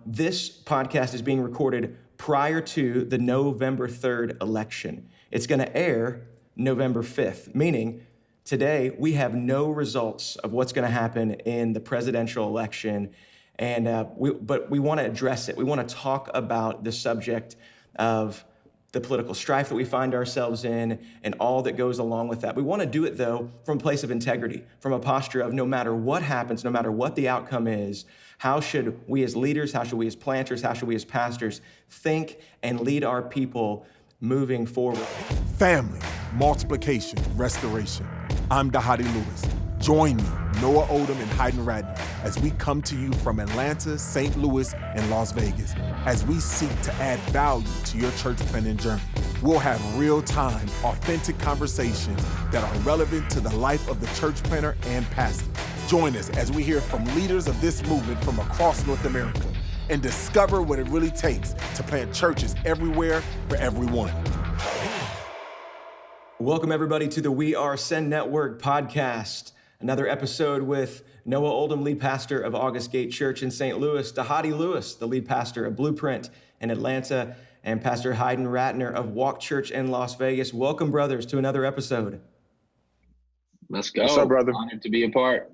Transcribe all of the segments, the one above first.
This podcast is being recorded prior to the November 3rd election. It's going to air November 5th, meaning today we have no results of what's going to happen in the presidential election. But we want to address it. We want to talk about the subject of the political strife that we find ourselves in and all that goes along with that. We want to do it, though, from a place of integrity, from a posture of no matter what happens, no matter what the outcome is, how should we as leaders, how should we as planters, how should we as pastors think and lead our people moving forward? Family, multiplication, restoration. I'm Dahadi Lewis. Join me, Noah Oldham and Hayden Radner, as we come to you from Atlanta, St. Louis, and Las Vegas, as we seek to add value to your church planting journey. We'll have real-time, authentic conversations that are relevant to the life of the church planter and pastor. Join us as we hear from leaders of this movement from across North America and discover what it really takes to plant churches everywhere for everyone. Welcome, everybody, to the We Are Send Network podcast. Another episode with Noah Oldham, lead pastor of August Gate Church in St. Louis, Dahadi Lewis, the lead pastor of Blueprint in Atlanta, and Pastor Hayden Ratner of Walk Church in Las Vegas. Welcome, brothers, to another episode. Let's go. What's up, brother? Honored to be a part.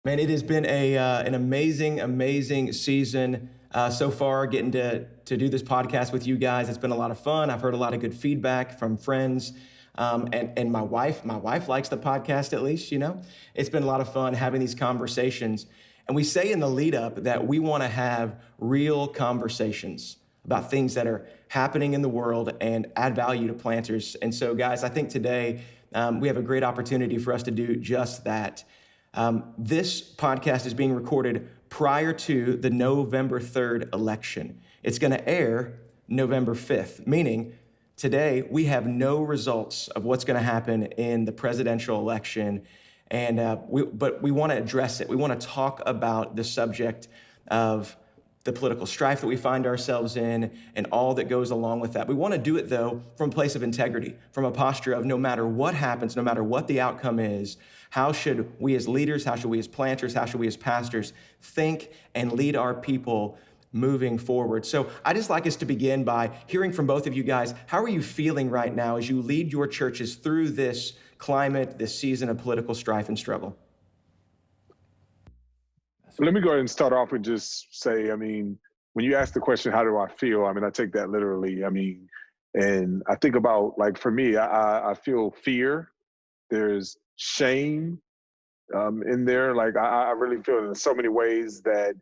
Man, it has been an amazing season so far, getting to do this podcast with you guys. It's been a lot of fun. I've heard a lot of good feedback from friends. And my wife likes the podcast, at least, you know. It's been a lot of fun having these conversations. And we say in the lead up that we want to have real conversations about things that are happening in the world and add value to planters. And so, guys, I think today we have a great opportunity for us to do just that. This podcast is being recorded prior to the November 3rd election. It's going to air November 5th, meaning today we have no results of what's going to happen in the presidential election. But we want to address it. We want to talk about the subject of the political strife that we find ourselves in and all that goes along with that. We want to do it, though, from a place of integrity, from a posture of no matter what happens, no matter what the outcome is, how should we as leaders, how should we as planters, how should we as pastors think and lead our people moving forward. So I just like us to begin by hearing from both of you guys. How are you feeling right now as you lead your churches through this climate, this season of political strife and struggle? Let me go ahead and start off and just say, when you ask the question, how do I feel? I take that literally. And I think about, like, for me, I feel fear. There's shame in there. Like, I really feel in so many ways that,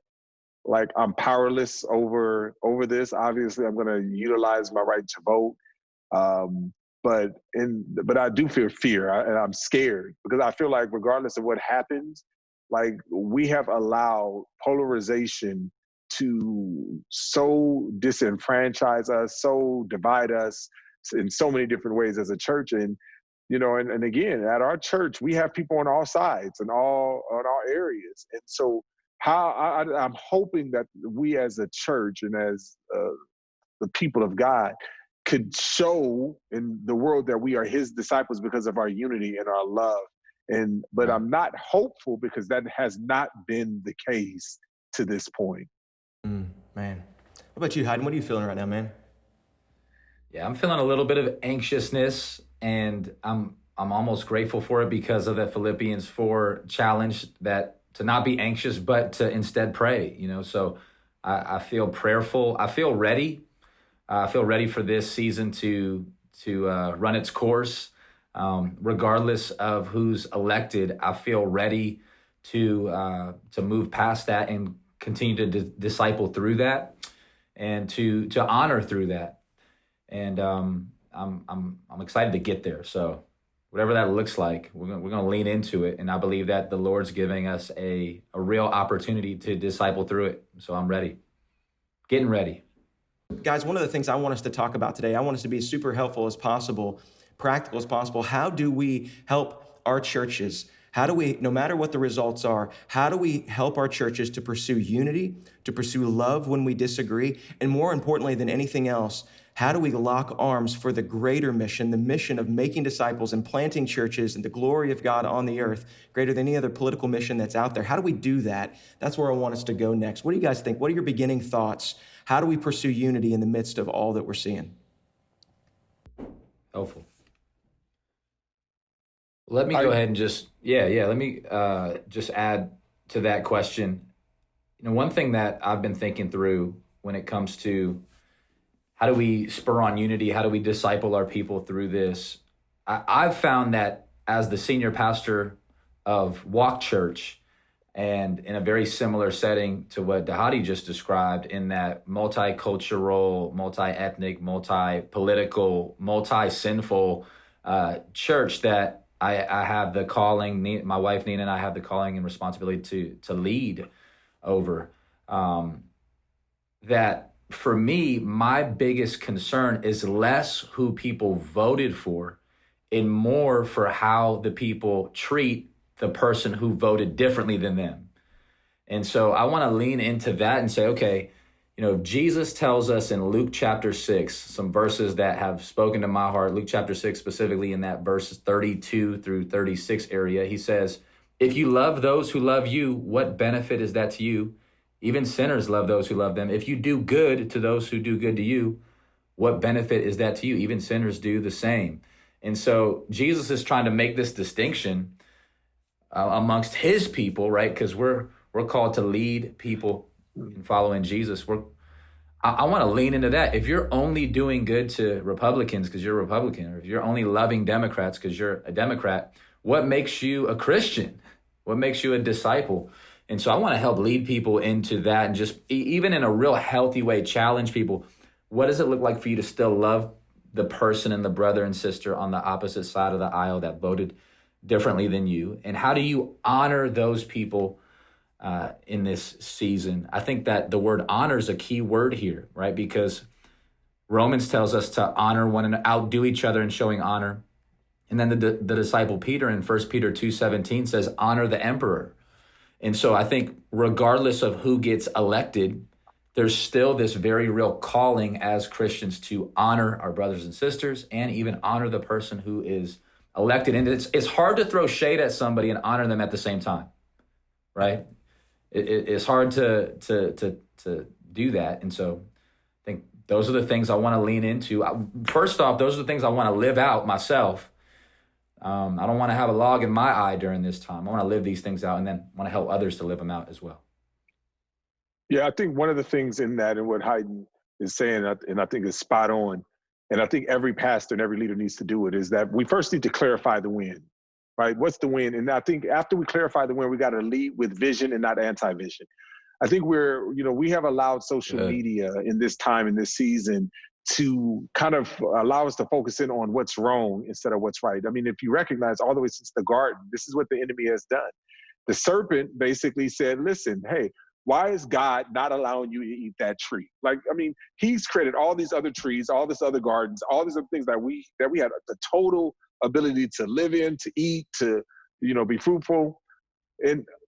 like, I'm powerless over this. Obviously, I'm going to utilize my right to vote. But I do feel fear, and I'm scared because I feel like regardless of what happens, like, we have allowed polarization to so disenfranchise us, so divide us in so many different ways as a church. And, and again, at our church, we have people on all sides and all areas. And so I'm hoping that we as a church and as the people of God could show in the world that we are his disciples because of our unity and our love. But I'm not hopeful because that has not been the case to this point. Man. What about you, Hayden? What are you feeling right now, man? Yeah, I'm feeling a little bit of anxiousness, and I'm almost grateful for it because of the Philippians 4 challenge, that to not be anxious, but to instead pray, So I feel prayerful. I feel ready. I feel ready for this season to run its course. Regardless of who's elected, I feel ready to move past that and continue to disciple through that and to honor through that. And I'm excited to get there. So whatever that looks like, we're gonna lean into it, and I believe that the Lord's giving us a real opportunity to disciple through it. So I'm ready, getting ready. Guys, one of the things I want us to talk about today, I want us to be super helpful as possible, practical as possible. How do we help our churches? How do we, no matter what the results are, how do we help our churches to pursue unity, to pursue love when we disagree, and more importantly than anything else, How do we lock arms for the greater mission, the mission of making disciples and planting churches and the glory of God on the earth, greater than any other political mission that's out there? How do we do that? That's where I want us to go next. What do you guys think? What are your beginning thoughts? How do we pursue unity in the midst of all that we're seeing? Helpful. Let me go ahead and let me just add to that question. One thing that I've been thinking through when it comes to how do we spur on unity, how do we disciple our people through this, I've found that as the senior pastor of Walk Church, and in a very similar setting to what Dhati just described, in that multicultural, multi-ethnic, multi-political, multi-sinful church, that I have the calling, my wife Nina and I have the calling and responsibility to lead over. That for me, my biggest concern is less who people voted for and more for how the people treat the person who voted differently than them. And so I want to lean into that and say, okay, Jesus tells us in Luke chapter 6, some verses that have spoken to my heart. Luke chapter 6, specifically in that verses 32 through 36 area, he says, if you love those who love you, what benefit is that to you? Even sinners love those who love them. If you do good to those who do good to you, what benefit is that to you? Even sinners do the same. And so Jesus is trying to make this distinction amongst his people, right? Because we're called to lead people in following Jesus. I want to lean into that. If you're only doing good to Republicans because you're a Republican, or if you're only loving Democrats because you're a Democrat, what makes you a Christian? What makes you a disciple? And so I want to help lead people into that, and just even in a real healthy way, challenge people. What does it look like for you to still love the person and the brother and sister on the opposite side of the aisle that voted differently than you? And how do you honor those people in this season? I think that the word honor is a key word here, right? Because Romans tells us to honor one another, outdo each other in showing honor. And then the disciple Peter in 1 Peter 2:17 says, honor the emperor. And so I think regardless of who gets elected, there's still this very real calling as Christians to honor our brothers and sisters, and even honor the person who is elected. And it's hard to throw shade at somebody and honor them at the same time, right? It's hard to do that. And so I think those are the things I want to lean into. First off, those are the things I want to live out myself. I don't want to have a log in my eye during this time. I want to live these things out, and then want to help others to live them out as well. Yeah, I think one of the things in that, and what Hayden is saying, and I think is spot on, and I think every pastor and every leader needs to do it, is that we first need to clarify the win, right? What's the win? And I think after we clarify the win, we got to lead with vision and not anti-vision. I think we have allowed social media in this time, in this season, to kind of allow us to focus in on what's wrong instead of what's right. I mean, if you recognize all the way since the garden, this is what the enemy has done. The serpent basically said, listen, hey, why is God not allowing you to eat that tree? Like, I mean, he's created all these other trees, all these other gardens, all these other things that we had the total ability to live in, to eat, to, be fruitful.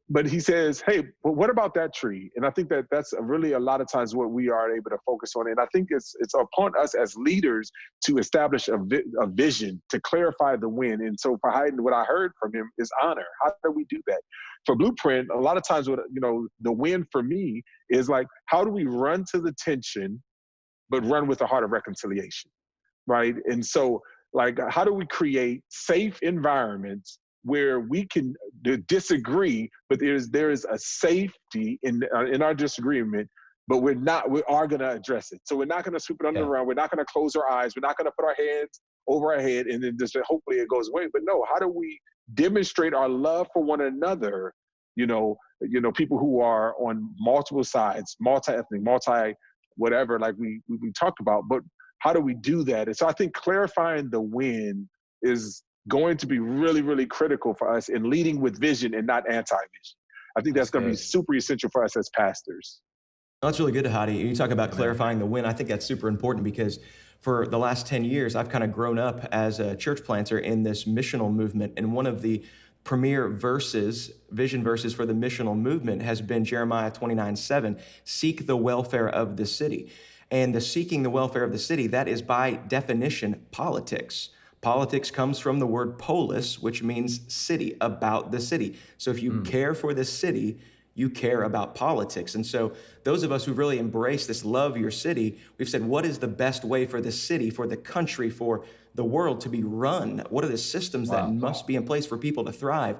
But he says, hey, but what about that tree? And I think that that's really a lot of times what we are able to focus on. And I think it's upon us as leaders to establish a vision, to clarify the win. And so for Hayden, what I heard from him is honor. How do we do that? For Blueprint, a lot of times, the win for me is like, how do we run to the tension, but run with a heart of reconciliation, right? And so, like, how do we create safe environments where we can disagree, but there is a safety in our disagreement, but we are going to address it. So we're not going to sweep it under the rug. We're not going to close our eyes. We're not going to put our hands over our head and then just hopefully it goes away. But no, how do we demonstrate our love for one another? People who are on multiple sides, multi-ethnic, whatever, like we talked about. But how do we do that? And so I think clarifying the win is going to be really, really critical for us in leading with vision and not anti-vision. I think that's going to be super essential for us as pastors. That's really good, Hadi. You talk about clarifying the win. I think that's super important because for the last 10 years, I've kind of grown up as a church planter in this missional movement. And one of the premier vision verses for the missional movement has been Jeremiah 29:7, seek the welfare of the city. And the seeking the welfare of the city, that is by definition politics. Politics comes from the word polis, which means city, about the city. So if you care for the city, you care about politics. And so those of us who really embrace this love your city, we've said, what is the best way for the city, for the country, for the world to be run? What are the systems that must be in place for people to thrive?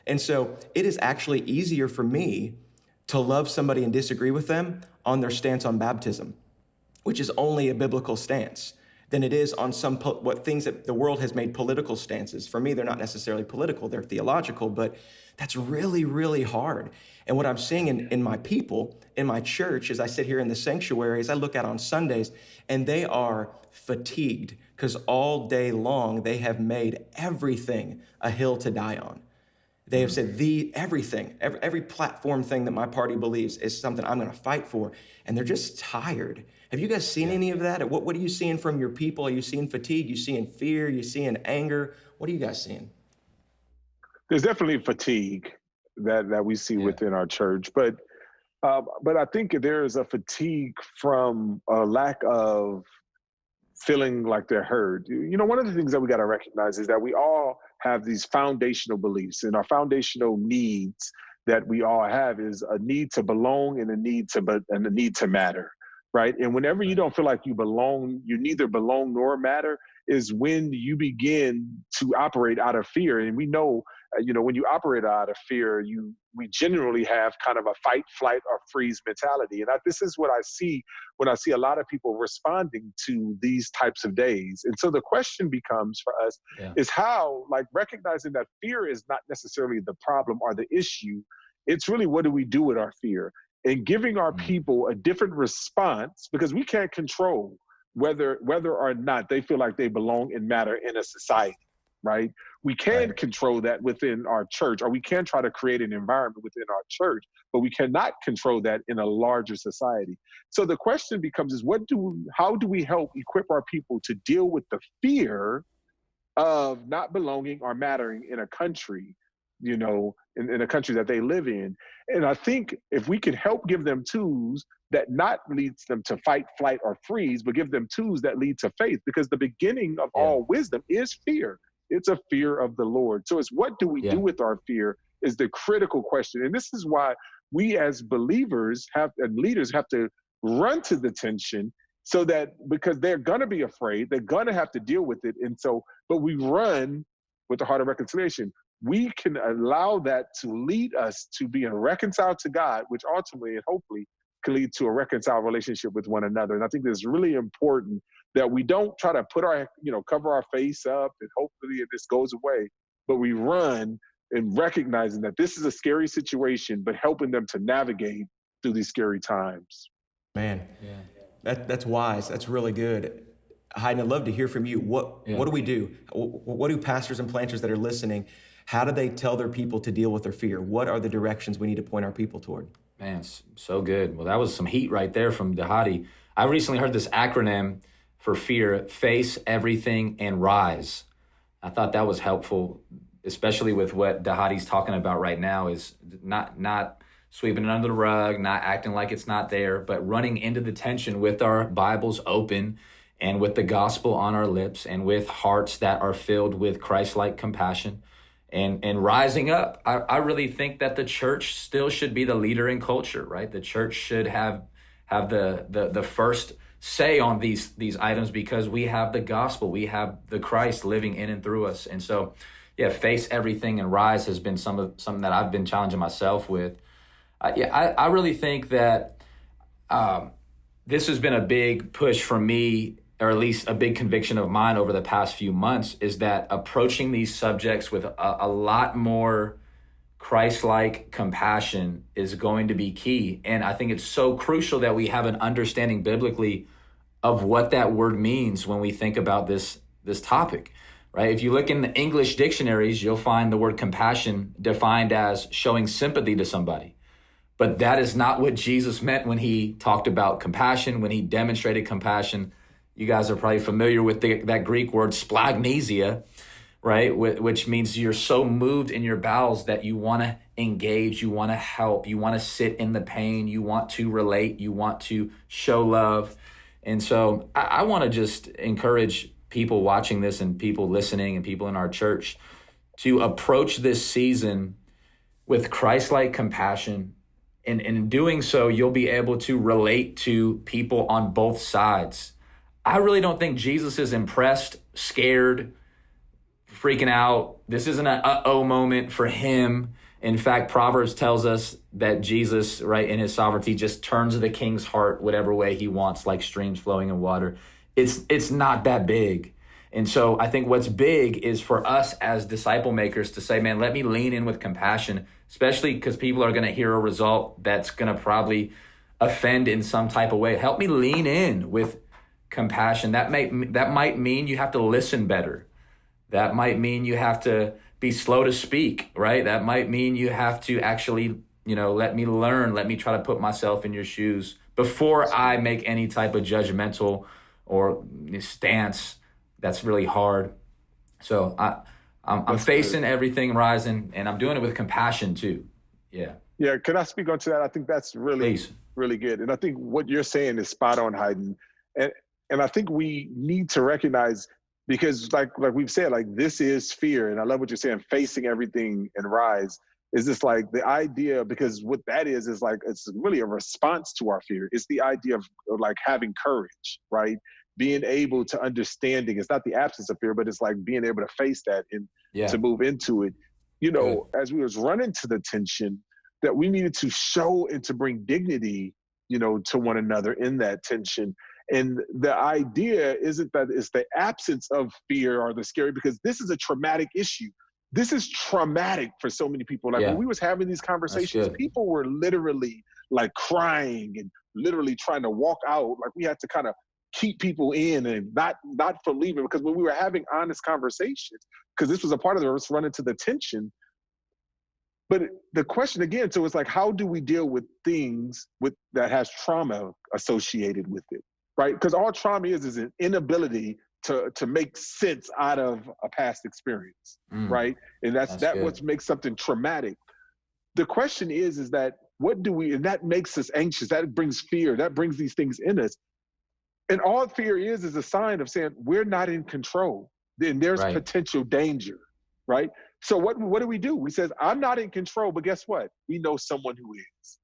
And so it is actually easier for me to love somebody and disagree with them on their stance on baptism, which is only a biblical stance, than it is on some what things that the world has made political stances. For me, they're not necessarily political, they're theological, but that's really, really hard. And what I'm seeing in my people, in my church, as I sit here in the sanctuary, as I look out on Sundays, and they are fatigued because all day long they have made everything a hill to die on. They have said every platform thing that my party believes is something I'm going to fight for, and they're just tired. Have you guys seen any of that? What are you seeing from your people? Are you seeing fatigue? You seeing fear? You seeing anger? What are you guys seeing? There's definitely fatigue that we see within our church, but I think there is a fatigue from a lack of feeling like they're heard. You know, one of the things that we got to recognize is that we all have these foundational beliefs, and our foundational needs that we all have is a need to belong and a need to matter, right? And whenever you don't feel like you belong, you neither belong nor matter, is when you begin to operate out of fear. And we know, when you operate out of fear, we generally have kind of a fight, flight, or freeze mentality. And this is what I see when I see a lot of people responding to these types of days. And so the question becomes for us is how, like, recognizing that fear is not necessarily the problem or the issue. It's really, what do we do with our fear? And giving our people a different response, because we can't control whether or not they feel like they belong and matter in a society, right? We can control that within our church, or we can try to create an environment within our church, but we cannot control that in a larger society. So the question becomes is how do we help equip our people to deal with the fear of not belonging or mattering in a country, in a country that they live in? And I think if we can help give them tools that not leads them to fight, flight, or freeze, but give them tools that lead to faith, because the beginning of all wisdom is fear. It's a fear of the Lord. So it's what do we do with our fear is the critical question. And this is why we as believers and leaders have to run to the tension, so that, because they're going to be afraid, they're going to have to deal with it. And so, but we run with the heart of reconciliation. We can allow that to lead us to being reconciled to God, which ultimately and hopefully can lead to a reconciled relationship with one another. And I think it's really important that we don't try to put cover our face up and hopefully this goes away, but we run and recognizing that this is a scary situation, but helping them to navigate through these scary times. Man, that's wise. That's really good. Hayden, I'd love to hear from you. What do we do? What do pastors and planters that are listening, how do they tell their people to deal with their fear? What are the directions we need to point our people toward? Man, so good. Well, that was some heat right there from Dhati. I recently heard this acronym for fear: face everything and rise. I thought that was helpful, especially with what Dhati's talking about right now, is not sweeping it under the rug, not acting like it's not there, but running into the tension with our Bibles open and with the gospel on our lips and with hearts that are filled with Christ-like compassion. And rising up. I really think that the church still should be the leader in culture, right? The church should have the first say on these items, because we have the gospel, we have the Christ living in and through us. And so, face everything and rise has been something that I've been challenging myself with. I really think that this has been a big push for me, or at least a big conviction of mine over the past few months, is that approaching these subjects with a lot more Christ-like compassion is going to be key. And I think it's so crucial that we have an understanding biblically of what that word means when we think about this topic, right? If you look in the English dictionaries, you'll find the word compassion defined as showing sympathy to somebody. But that is not what Jesus meant when he talked about compassion, when he demonstrated compassion. You guys are probably familiar with that Greek word splagnesia, right? Which means you're so moved in your bowels that you want to engage, you want to help, you want to sit in the pain, you want to relate, you want to show love. And so I want to just encourage people watching this and people listening and people in our church to approach this season with Christ-like compassion. And in doing so, you'll be able to relate to people on both sides. I really don't think Jesus is impressed, scared, freaking out. This isn't an uh-oh moment for him. In fact, Proverbs tells us that Jesus, right, in his sovereignty, just turns the king's heart whatever way he wants, like streams flowing in water. It's not that big. And so I think what's big is for us as disciple makers to say, man, let me lean in with compassion, especially because people are going to hear a result that's going to probably offend in some type of way. Help me lean in with compassion. That might mean you have to listen better. That might mean you have to be slow to speak, right? That might mean you have to actually, let me learn, let me try to put myself in your shoes before I make any type of judgmental or stance. That's really hard. So I'm facing good. Everything rising, and I'm doing it with compassion too. Yeah. Yeah. Can I speak onto that? I think that's really, really good. And I think what you're saying is spot on, Hayden. And I think we need to recognize, because like we've said, like this is fear. And I love what you're saying, facing everything and rise is just like the idea, because what that is like, it's really a response to our fear. It's the idea of like having courage, right? Being able to understanding. It's not the absence of fear, but it's like being able to face that and to move into it. As we was running to the tension, that we needed to show and to bring dignity, to one another in that tension. And the idea isn't that it's the absence of fear or the scary, because this is a traumatic issue. This is traumatic for so many people. Like when we was having these conversations, people were literally like crying and literally trying to walk out. Like we had to kind of keep people in and not from leaving, because when we were having honest conversations, because this was a part of us running to the tension. But the question again, so it's like, how do we deal with things that has trauma associated with it, right? Because all trauma is an inability to make sense out of a past experience, right? And that's what makes something traumatic. The question is that what do we, and that makes us anxious, that brings fear, that brings these things in us. And all fear is a sign of saying we're not in control. Then there's potential danger, right? So what do? We says, I'm not in control, but guess what? We know someone who is.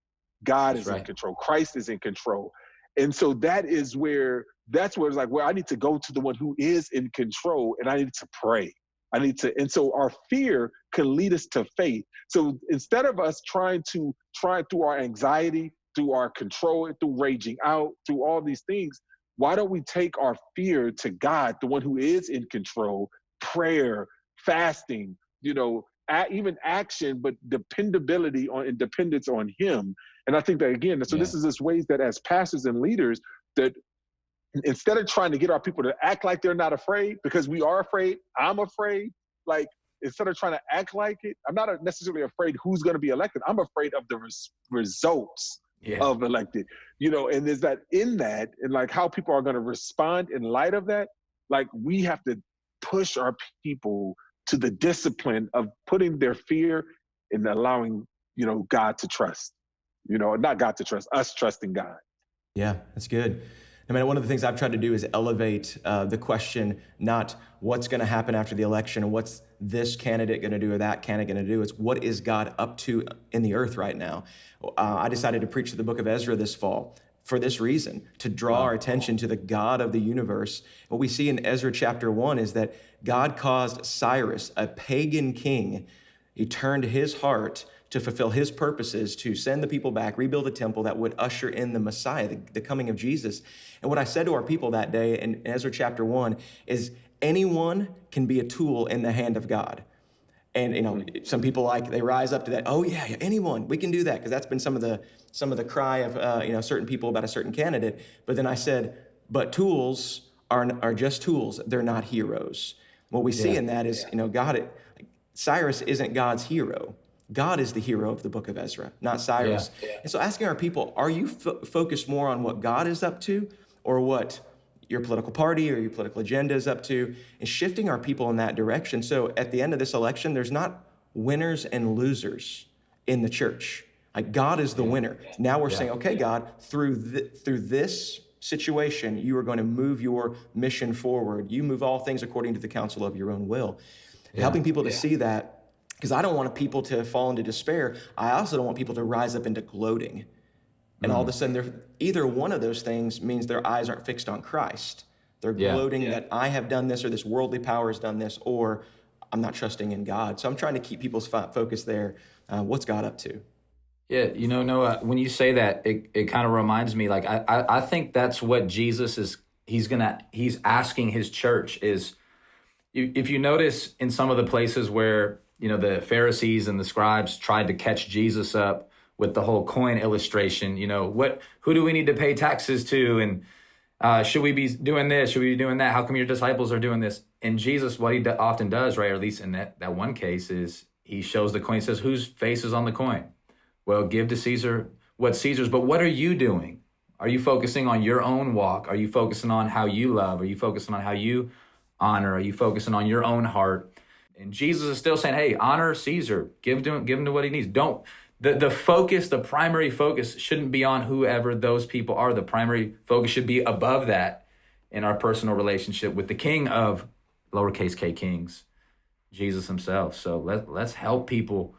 God is in control. Christ is in control. And so that's where it's like, well, I need to go to the one who is in control, and I need to pray. And so our fear can lead us to faith. So instead of us trying through our anxiety, through our control, through raging out, through all these things, why don't we take our fear to God, the one who is in control, prayer, fasting, even action, but dependability on and dependence on him. And I think that again, this is just ways that as pastors and leaders, that instead of trying to get our people to act like they're not afraid, because we are afraid, I'm afraid, like instead of trying to act like it, I'm not necessarily afraid who's going to be elected. I'm afraid of the results of elected, and there's that in that, and like how people are going to respond in light of that. Like we have to push our people to the discipline of putting their fear and allowing, God to trust, not God to trust, us trusting God. Yeah, that's good. I mean, one of the things I've tried to do is elevate the question, not what's going to happen after the election and what's this candidate going to do or that candidate going to do. It's what is God up to in the earth right now. I decided to preach the book of Ezra this fall for this reason, to draw our attention to the God of the universe. What we see in Ezra chapter 1 is that God caused Cyrus, a pagan king, he turned his heart to fulfill his purposes, to send the people back, rebuild the temple that would usher in the Messiah, the coming of Jesus. And what I said to our people that day in Ezra chapter 1 is anyone can be a tool in the hand of God. And some people they rise up to that. Oh yeah, anyone, we can do that, because that's been some of the cry of certain people about a certain candidate. But then I said, but tools are just tools. They're not heroes. What we see in that is Cyrus isn't God's hero. God is the hero of the book of Ezra, not Cyrus. And so asking our people, are you focused more on what God is up to or what your political party or your political agenda is up to, and shifting our people in that direction? So at the end of this election, there's not winners and losers in the church. Like God is the winner. Now we're saying, okay, God, through this situation, you are going to move your mission forward. You move all things according to the counsel of your own will. Helping people to see that, because I don't want people to fall into despair. I also don't want people to rise up into gloating. And all of a sudden, either one of those things means their eyes aren't fixed on Christ. They're gloating that I have done this, or this worldly power has done this, or I'm not trusting in God. So I'm trying to keep people's focus there. What's God up to? Yeah, Noah, when you say that, it kind of reminds me, like, I think that's what Jesus is, he's asking his church is, if you notice in some of the places where, the Pharisees and the scribes tried to catch Jesus up with the whole coin illustration, who do we need to pay taxes to? And should we be doing this? Should we be doing that? How come your disciples are doing this? And Jesus, what he often does, right, or at least in that one case, is he shows the coin, says, whose face is on the coin? Well, give to Caesar what's Caesar's, but what are you doing? Are you focusing on your own walk? Are you focusing on how you love? Are you focusing on how you honor? Are you focusing on your own heart? And Jesus is still saying, hey, honor Caesar. Give him to what he needs. The focus, the primary focus shouldn't be on whoever those people are. The primary focus should be above that in our personal relationship with the King of lowercase k kings, Jesus himself. So let's help people.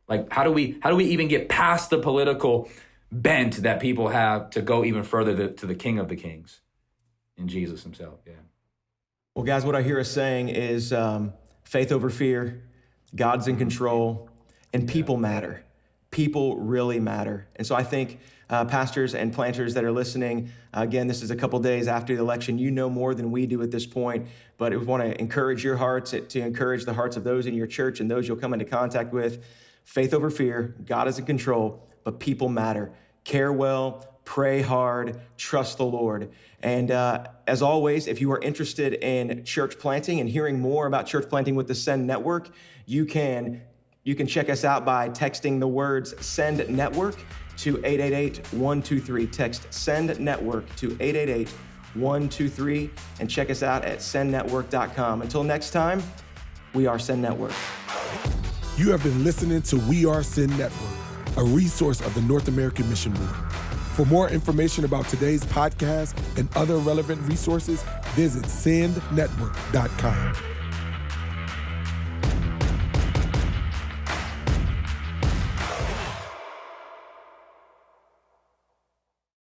Like, how do we even get past the political bent that people have to go even further to the King of the Kings in Jesus himself? Yeah. Well, guys, what I hear us saying is faith over fear, God's in control, and people matter. People really matter. And so I think pastors and planters that are listening, again, this is a couple days after the election. You know more than we do at this point, but we want to encourage your hearts, to encourage the hearts of those in your church and those you'll come into contact with. Faith over fear, God is in control, but people matter. Care well, pray hard, trust the Lord. And as always, if you are interested in church planting and hearing more about church planting with the Send Network, you can check us out by texting the words Send Network to 888-123. Text Send Network to 888-123 and check us out at sendnetwork.com. Until next time, we are Send Network. You have been listening to We Are Send Network, a resource of the North American Mission Board. For more information about today's podcast and other relevant resources, visit sendnetwork.com.